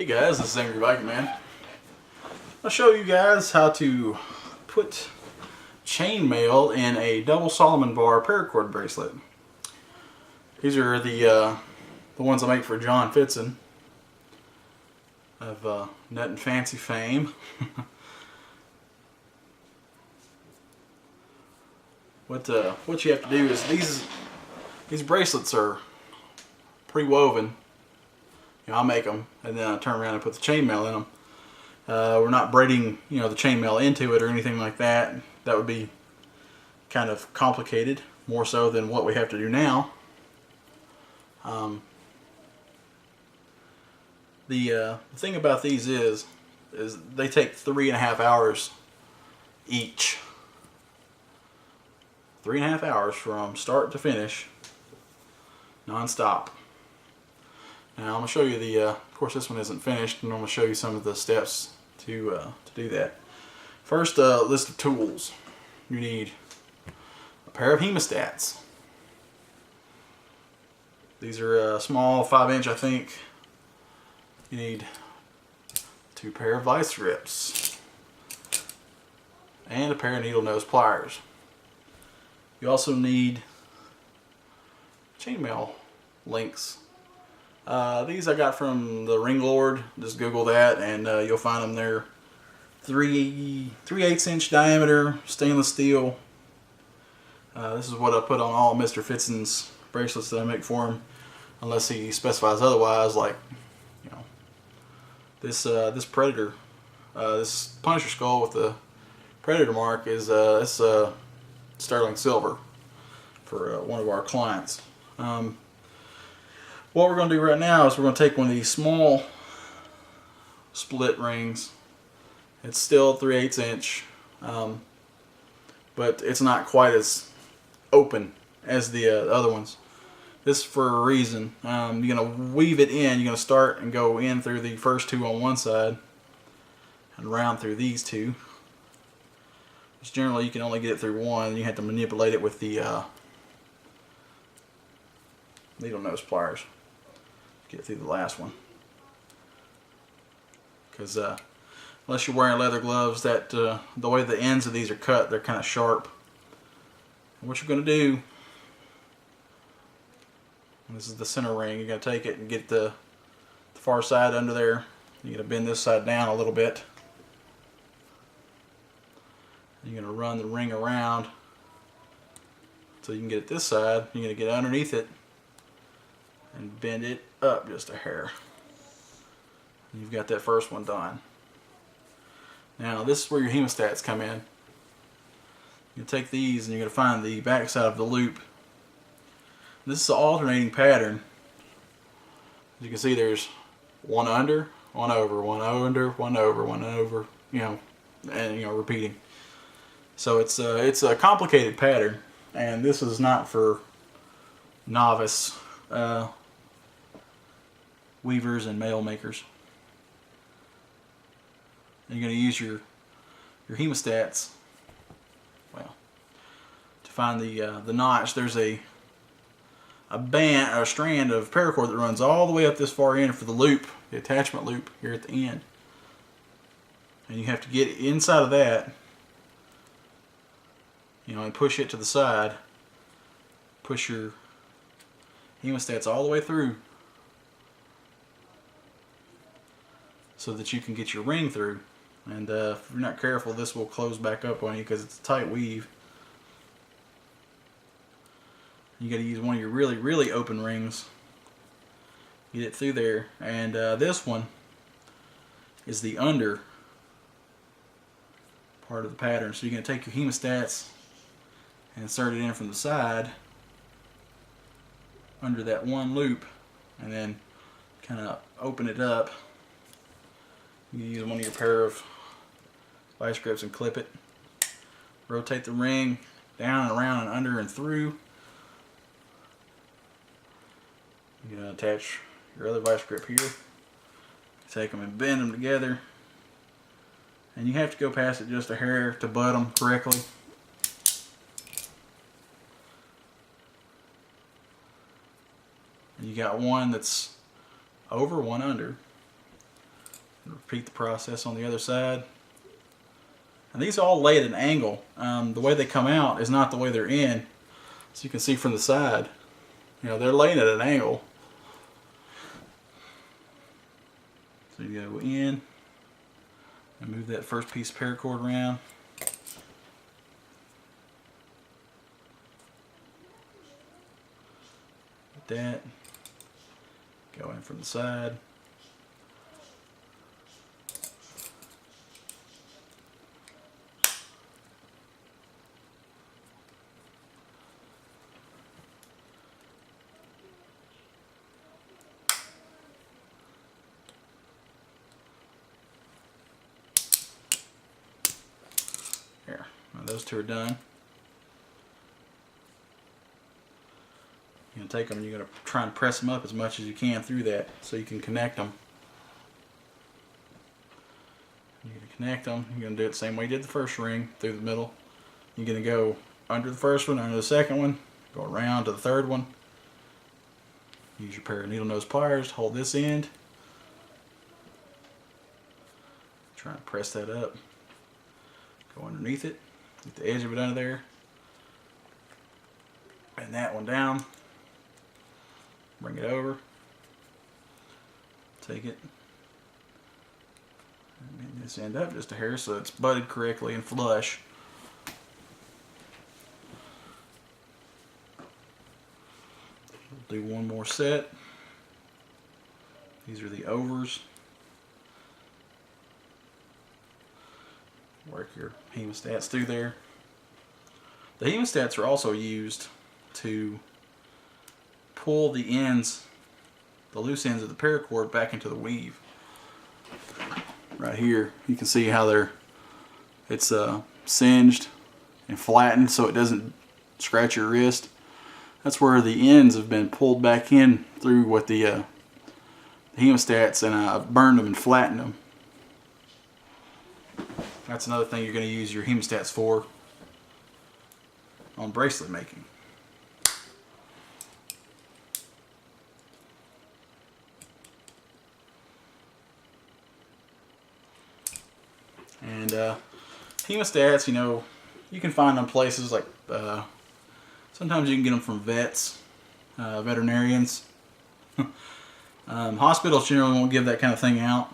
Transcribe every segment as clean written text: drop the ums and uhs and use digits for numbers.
Hey guys, this is Angry Viking Man. I'll show you guys how to put chainmail in a double Solomon bar paracord bracelet. These are the ones I make for John Fitzen of Nut and Fancy fame. What you have to do is these bracelets are pre-woven. You know, I make them and then I turn around and put the chainmail in them. We're not braiding, the chainmail into it or anything like that. That would be kind of complicated, more so than what we have to do now. The thing about these is they take 3.5 hours each. 3.5 hours from start to finish, non-stop. Now I'm going to show you of course this one isn't finished, and I'm going to show you some of the steps to do that. First, list of tools. You need a pair of hemostats. These are small, 5-inch I think. You need 2 pair of vice grips and a pair of needle nose pliers. You also need chainmail links. These I got from the Ring Lord. Just Google that and you'll find them there. 3/8 inch diameter stainless steel. This is what I put on all Mr. Fitzen's bracelets that I make for him, unless he specifies otherwise. Like, this Predator, this Punisher skull with the Predator mark is it's sterling silver for one of our clients. What we're going to do right now is we're going to take one of these small split rings. It's still 3/8 inch, but it's not quite as open as the other ones. This is for a reason. You're going to weave it in. You're going to start and go in through the first 2 on one side and round through these 2. Which generally you can only get it through one. You have to manipulate it with the needle nose pliers. Get through the last one. Because unless you're wearing leather gloves, that the way the ends of these are cut, they're kind of sharp. And what you're going to do, this is the center ring, you're going to take it and get the far side under there. You're going to bend this side down a little bit. You're going to run the ring around so you can get it this side. You're going to get underneath it and bend it up just a hair. And you've got that first one done. Now this is where your hemostats come in. You take these and you're going to find the back side of the loop. This is an alternating pattern. As you can see, there's one under, one over, one under, one over, one over, and repeating. So it's a complicated pattern, and this is not for novice weavers and mail makers. And you're going to use your hemostats, well, to find the notch. There's a band or a strand of paracord that runs all the way up this far in for the loop, the attachment loop here at the end, and you have to get inside of that. And push it to the side. Push your hemostats all the way through so that you can get your ring through. And if you're not careful, this will close back up on you because it's a tight weave. You got to use one of your really, really open rings. Get it through there. And this one is the under part of the pattern. So you're going to take your hemostats and insert it in from the side under that one loop, and then kind of open it up. You use one of your pair of vice grips and clip it. Rotate the ring down and around and under and through. You're going to attach your other vice grip here. Take them and bend them together, and you have to go past it just a hair to butt them correctly. You got one that's over, one under. Repeat the process on the other side. And these all lay at an angle. The way they come out is not the way they're in. So you can see from the side, you know, they're laying at an angle. So you go in and move that first piece of paracord around. Like that. Go in from the side. There, now those two are done. You're going to take them and you're going to try and press them up as much as you can through that so you can connect them. You're going to connect them. You're going to do it the same way you did the first ring, through the middle. You're going to go under the first one, under the second one, go around to the third one. Use your pair of needle nose pliers to hold this end. Try and press that up. Go underneath it, get the edge of it under there. Bend that one down. Bring it over. Take it. And bend this end up just a hair so it's butted correctly and flush. We'll do one more set. These are the overs. Work your hemostats through there. The hemostats are also used to pull the ends, the loose ends of the paracord back into the weave. Right here, you can see how it's singed and flattened so it doesn't scratch your wrist. That's where the ends have been pulled back in through with the hemostats, and I've burned them and flattened them. That's another thing you're going to use your hemostats for on bracelet making. And hemostats, you know, you can find them places like, sometimes you can get them from vets, veterinarians. Hospitals generally won't give that kind of thing out,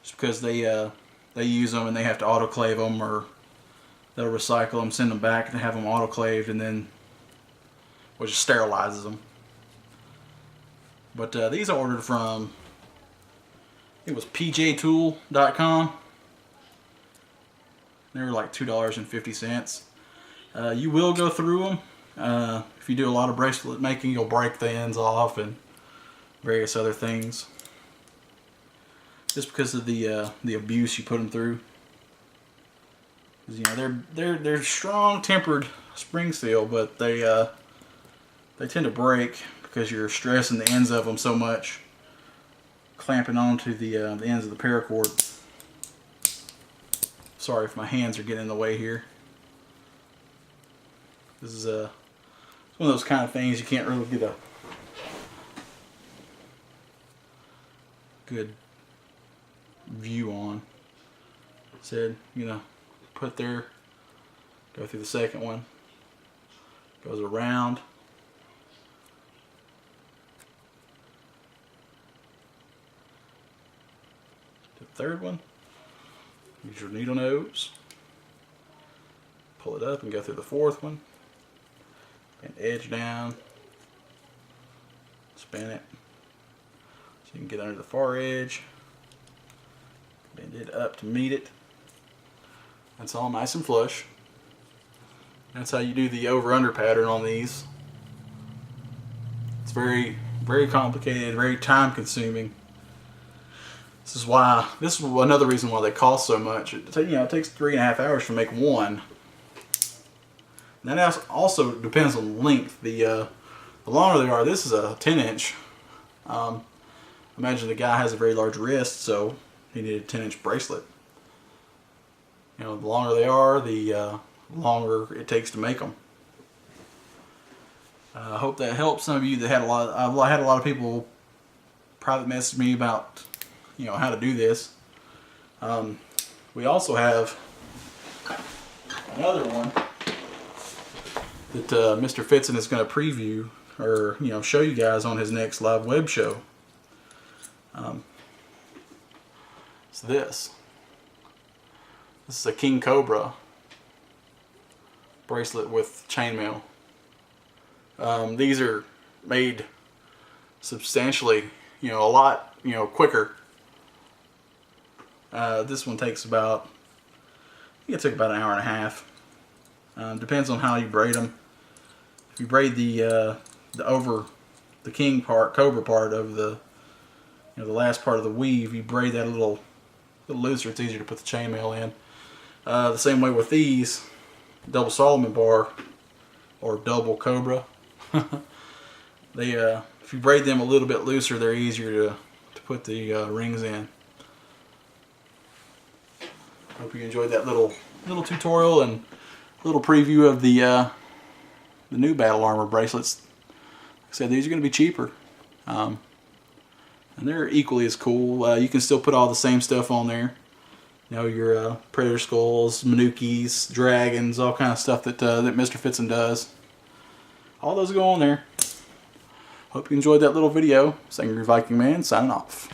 just because they use them and they have to autoclave them, or they'll recycle them, send them back to have them autoclaved, and then which sterilizes them. But these I ordered from, it was pjtool.com. They were like $2.50. You will go through them. If you do a lot of bracelet making, you'll break the ends off and various other things, just because of the abuse you put them through. 'Cause, you know, they're strong tempered spring steel, but they tend to break because you're stressing the ends of them so much, clamping onto the ends of the paracord. Sorry if my hands are getting in the way here. This is one of those kind of things you can't really get a good view on. Said, you know, put there, go through the second one, goes around, to the third one. Use your needle nose, pull it up and go through the fourth one, and edge down, spin it so you can get under the far edge, bend it up to meet it. That's all nice and flush. That's how you do the over-under pattern on these. It's very, very complicated, very time-consuming. This is another reason why they cost so much. It takes 3.5 hours to make one. And that also depends on length. The longer they are, this is a 10-inch. Imagine the guy has a very large wrist, so he needed a 10-inch bracelet. You know, the longer they are, the longer it takes to make them. I hope that helps some of you that had a lot. I've had a lot of people private message me about how to do this. We also have another one that Mr. Fitzen is going to preview or show you guys on his next live web show. It's this. This is a King Cobra bracelet with chainmail. These are made substantially, a lot, quicker. This one takes about, I think it took about an hour and a half. Depends on how you braid them. If you braid the king part, cobra part of the, the last part of the weave, you braid that a little looser. It's easier to put the chainmail in. The same way with these double Solomon bar or double Cobra. They if you braid them a little bit looser, they're easier to put the rings in. Hope you enjoyed that little tutorial and little preview of the new Battle Armor bracelets. Like I said, these are going to be cheaper, and they're equally as cool. You can still put all the same stuff on there. Your predator skulls, Manukis, dragons, all kind of stuff that Mr. Fitzen does. All those go on there. Hope you enjoyed that little video. Angry Viking Man signing off.